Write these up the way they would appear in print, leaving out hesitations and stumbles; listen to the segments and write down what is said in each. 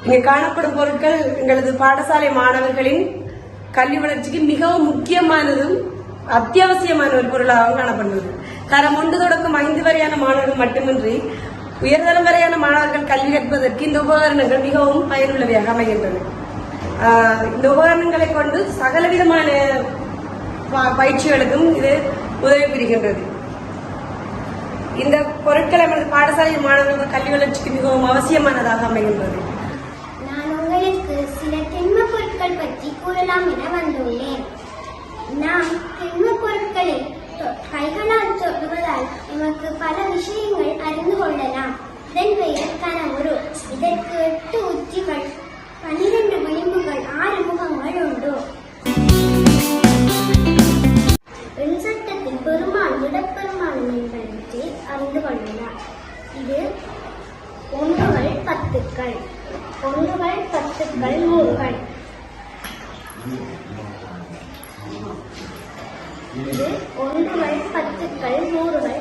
இங்கே காணப்படும் பொருட்கள் எங்களது பாடசாலை மாணவர்களின் கல்வி வளர்ச்சிக்கு மிகவும் முக்கியமானதும் அத்தியாவசியமான ஒரு பொருளாக காணப்படுகிறது. தரம் 1 தொடக்கம் 5 வரையான மாணவர்கள் மட்டுமின்றி உயர்தரம் வரையான மாணவர்கள் கல்வி கற்பதற்கு இந்த உபகரணங்கள் மிகவும் பயனுள்ளவையாக அமைகின்றன. இந்த உபகரணங்களை கொண்டு சகலவிதமான பயிற்சிகளுக்கும் இது உதவி புரிகின்றது. இந்த பொருட்கள் நமது பாடசாலை மாணவர்கள் கல்வி வளர்ச்சிக்கு மிகவும் அவசியமானதாக அமைகின்றது. நான் உங்களுக்கு சில திண்ம பொருட்கள் பற்றி கூறலாம் என வந்துள்ளேன். நாம் திண்ம பொருட்களை கைகளால் தொடுவதால் நமக்கு பல விஷயங்கள் அறிந்து கொள்ளலாம். இதன் பெயர் கனவுரு. இதற்கு 8 உச்சிகள், 12 விளிம்புகள், 6 முகங்கள் உண்டு. வெண்சட்டத்தின் பெருமாள் இடப்பெருமானை பற்றி அறிந்து கொள்ளலாம். இது 1கள் 10கள், 1கள் 10கள், 100கள். இது 1கள் 10கள், 100கள்.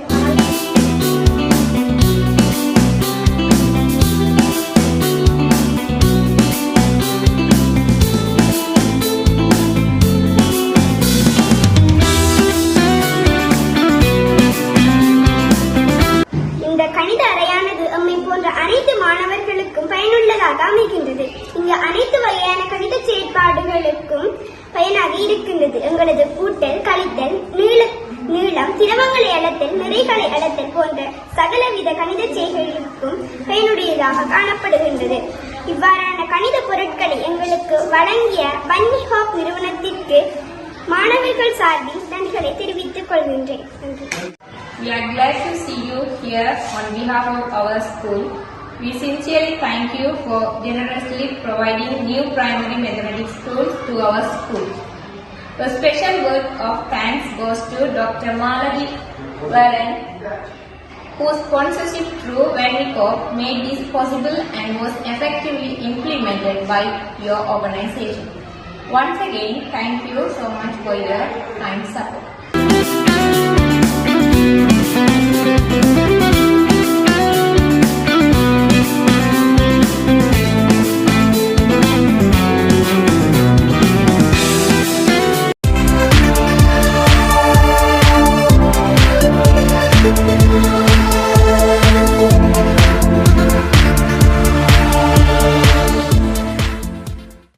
இந்த கணித அறையானது நம்மை போன்ற அனைத்து மாணவர்களுக்கும் பயனுள்ளதாக அமைகின்றது. இங்கு அனைத்து வகையான கணித செயற்பாடுகளுக்கும் பயனாக இருக்கின்றது. எங்களது கூட்டல், கழித்தல், நீளம், திரவங்களை அளத்தல், நிறைகளை அளத்தல் போன்ற சகலவித கணித செயல்களுக்கும் பயனுடையதாக காணப்படுகின்றது. இவ்வாறான கணித பொருட்களை எங்களுக்கு வழங்கிய பன்னி ஹாப் நிறுவனத்திற்கு மாணவர்கள் சார்பில் நன்றிகளை தெரிவித்துக் கொள்கின்றேன். We are glad to see you here on behalf of our school. We sincerely thank you for generously providing new primary mathematics tools to our school. A special word of thanks goes to Dr. Maladi Varan, whose sponsorship through Vanderkop made this possible and was effectively implemented by your organization. Once again, thank you so much for your kind support.